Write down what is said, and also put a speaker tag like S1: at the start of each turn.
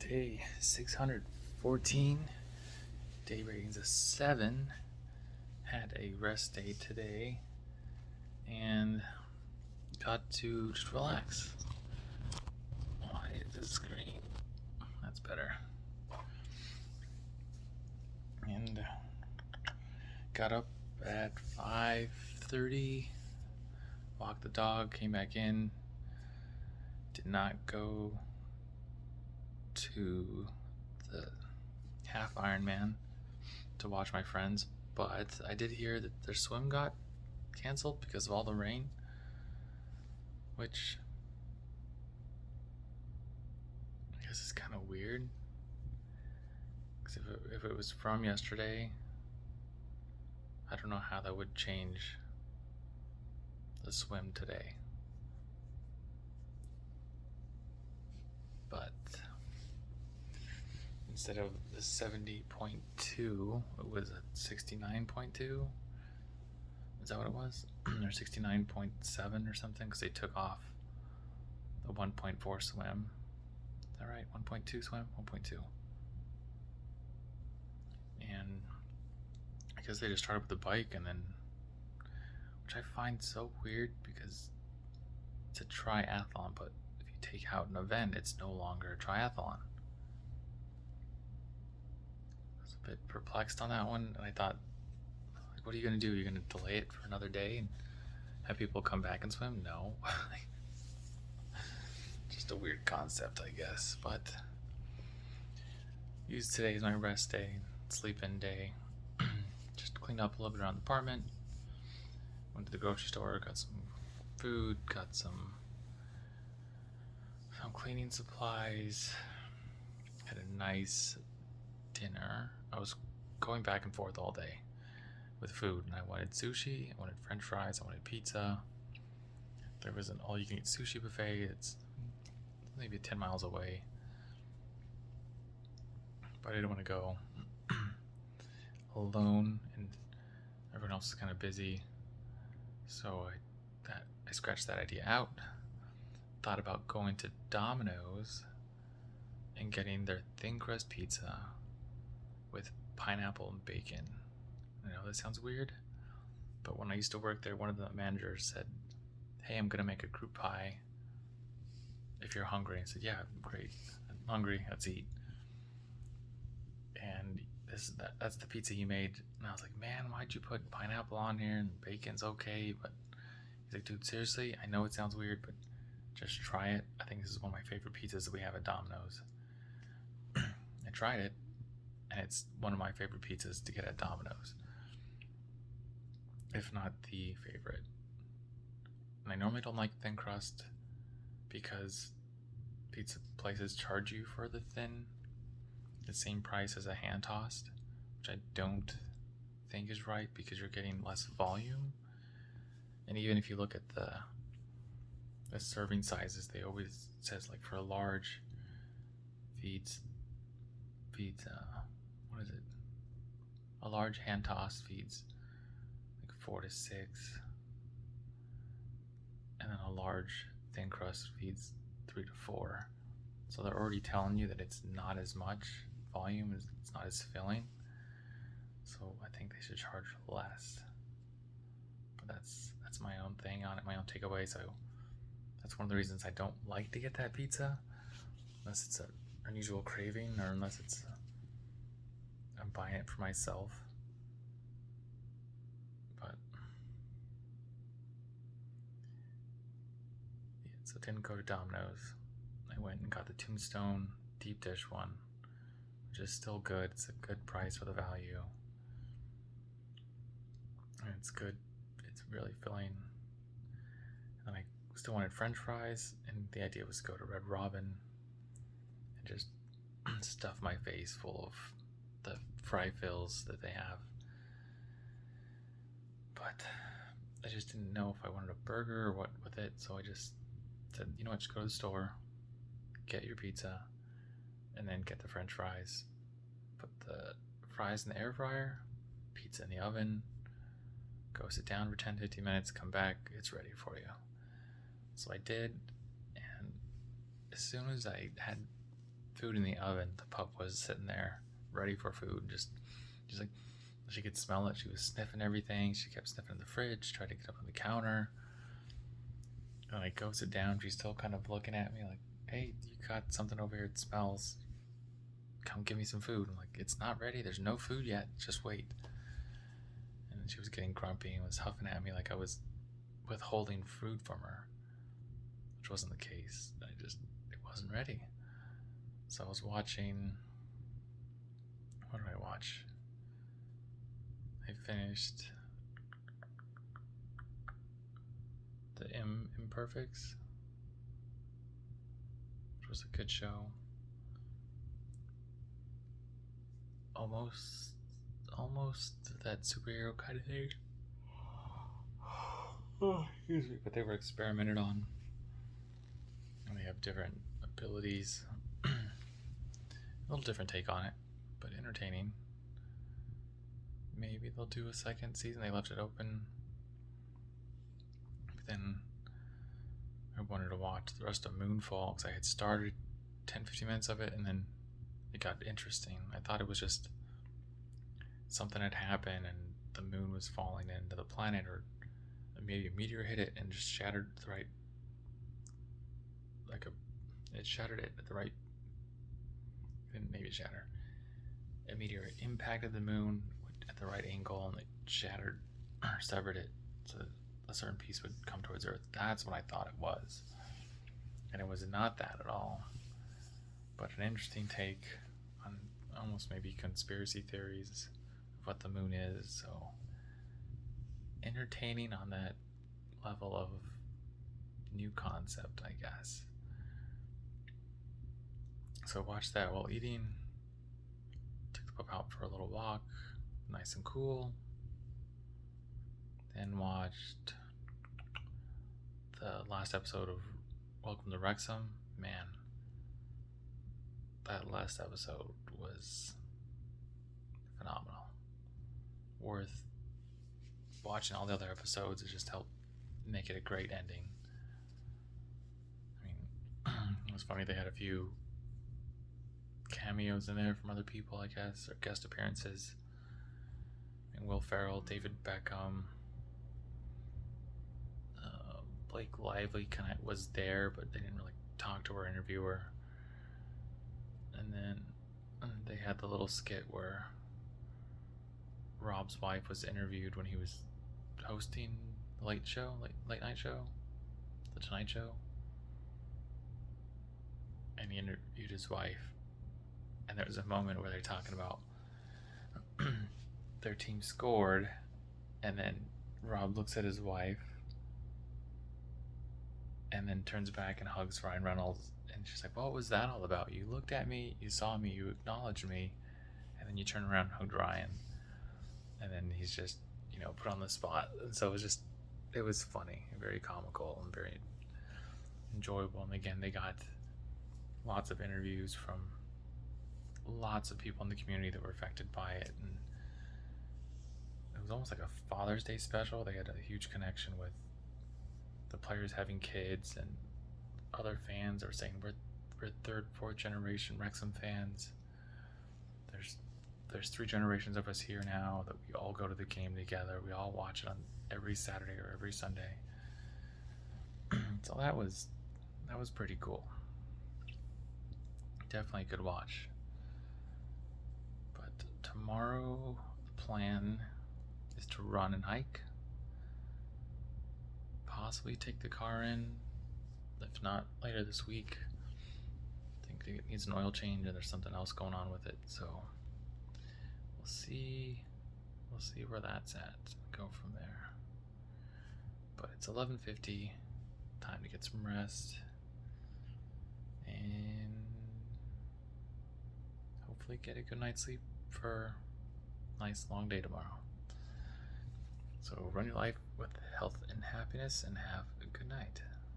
S1: Day 614. Day ratings a 7. Had a rest day today and got to just relax. Why is the screen? That's better. And got up at 5:30, walked the dog, came back in. Did not go to the half Ironman to watch my friends, but I did hear that their swim got canceled because of all the rain, which I guess is kind of weird. Because if it was from yesterday, I don't know how that would change the swim today. But instead of the 70.2, it was a 69.2. Is that what it was? Or 69.7 or something? Because they took off the 1.4 swim. Is that right? 1.2 swim? 1.2. And I guess they just started with the bike and then, which I find so weird because it's a triathlon, but if you take out an event, it's no longer a triathlon. I was a bit perplexed on that one, and I thought, like, what are you going to do? You're going to delay it for another day and have people come back and swim? No. Just a weird concept, I guess. But use today as my rest day, sleep-in day. Just cleaned up a little bit around the apartment. Went to the grocery store, got some food, got some cleaning supplies. Had a nice dinner. I was going back and forth all day with food, and I wanted sushi, I wanted french fries, I wanted pizza. There was an all-you-can-eat sushi buffet. It's maybe 10 miles away, but I didn't want to go alone, and everyone else is kind of busy, so I scratched that idea out. Thought about going to Domino's and getting their thin crust pizza with pineapple and bacon. I know that sounds weird, but when I used to work there, one of the managers said, "Hey, I'm gonna make a group pie if you're hungry." I said, "Yeah, great. I'm hungry. Let's eat." And that's the pizza he made. And I was like, "Man, why'd you put pineapple on here and bacon's okay?" But he's like, "Dude, seriously, I know it sounds weird, but just try it. I think this is one of my favorite pizzas that we have at Domino's." I tried it, and it's one of my favorite pizzas to get at Domino's, if not the favorite. And I normally don't like thin crust because pizza places charge you for the same price as a hand tossed, which I don't think is right because you're getting less volume. And even if you look at the serving sizes, they always says, like, for a large feeds what is it? A large hand tossed feeds like 4 to 6, and then a large thin crust feeds 3 to 4. So they're already telling you that it's not as much volume, it's not as filling. So I think they should charge less. But that's my own thing on it, my own takeaway. So that's one of the reasons I don't like to get that pizza, unless it's an unusual craving, or unless I'm buying it for myself. But yeah, so I didn't go to Domino's. I went and got the Tombstone deep dish one, which is still good. It's a good price for the value, and it's good. It's really filling. And I still wanted french fries, and the idea was to go to Red Robin and just stuff my face full of the fry fills that they have. But I just didn't know if I wanted a burger or what with it, so I just said, you know what, just go to the store, get your pizza, and then get the french fries. Put the fries in the air fryer, pizza in the oven, go sit down for 10-15 minutes, come back, it's ready for you. So I did, and as soon as I had food in the oven. The pup was sitting there ready for food. She's like, she could smell it. She was sniffing everything. She kept sniffing in the fridge, tried to get up on the counter. And I go sit down. She's still kind of looking at me like, hey, you got something over here. It smells. Come give me some food. I'm like, it's not ready. There's no food yet. Just wait. And she was getting grumpy and was huffing at me like I was withholding food from her, which wasn't the case. It wasn't ready. So I was watching. What did I watch? I finished the Imperfects, which was a good show. Almost that superhero kind of thing. Oh, excuse me. But they were experimented on, and they have different abilities. A little different take on it, but entertaining. Maybe they'll do a second season. They left it open. But then I wanted to watch the rest of Moonfall because I had started 10-15 minutes of it, and then it got interesting. I thought it was just something had happened and the moon was falling into the planet, or maybe a meteor hit it and just shattered the right, it shattered it at the right, didn't maybe shatter. A meteor impacted the moon at the right angle and it shattered or severed it so that a certain piece would come towards Earth. That's what I thought it was. And it was not that at all. But an interesting take on almost maybe conspiracy theories of what the moon is. So entertaining on that level of new concept, I guess. So watch that while eating. Took the pup out for a little walk, nice and cool. Then watched the last episode of Welcome to Wrexham. Man, that last episode was phenomenal. Worth watching all the other episodes. It just helped make it a great ending. I mean, it was funny, they had a few cameos in there from other people, I guess, or guest appearances. I mean, Will Ferrell, David Beckham, Blake Lively kind of was there, but they didn't really talk to her interviewer. And then they had the little skit where Rob's wife was interviewed when he was hosting the late night show, the Tonight Show, and he interviewed his wife. And there was a moment where they're talking about their team scored, and then Rob looks at his wife and then turns back and hugs Ryan Reynolds, and she's like, what was that all about? You looked at me, you saw me, you acknowledged me, and then you turn around and hugged Ryan. And then he's just, put on the spot. And so it was funny, very comical, and very enjoyable. And again, they got lots of interviews from lots of people in the community that were affected by it, and it was almost like a Father's Day special. They had a huge connection with the players having kids, and other fans are saying we're third, fourth generation Wrexham fans. There's 3 generations of us here now that we all go to the game together. We all watch it on every Saturday or every Sunday. So that was pretty cool. Definitely a good watch. But tomorrow the plan is to run and hike. Possibly take the car in, if not later this week. I think it needs an oil change and there's something else going on with it, so we'll see where that's at. Go from there. But it's 11:50, time to get some rest and hopefully get a good night's sleep for a nice long day tomorrow. So run your life with health and happiness, and have a good night.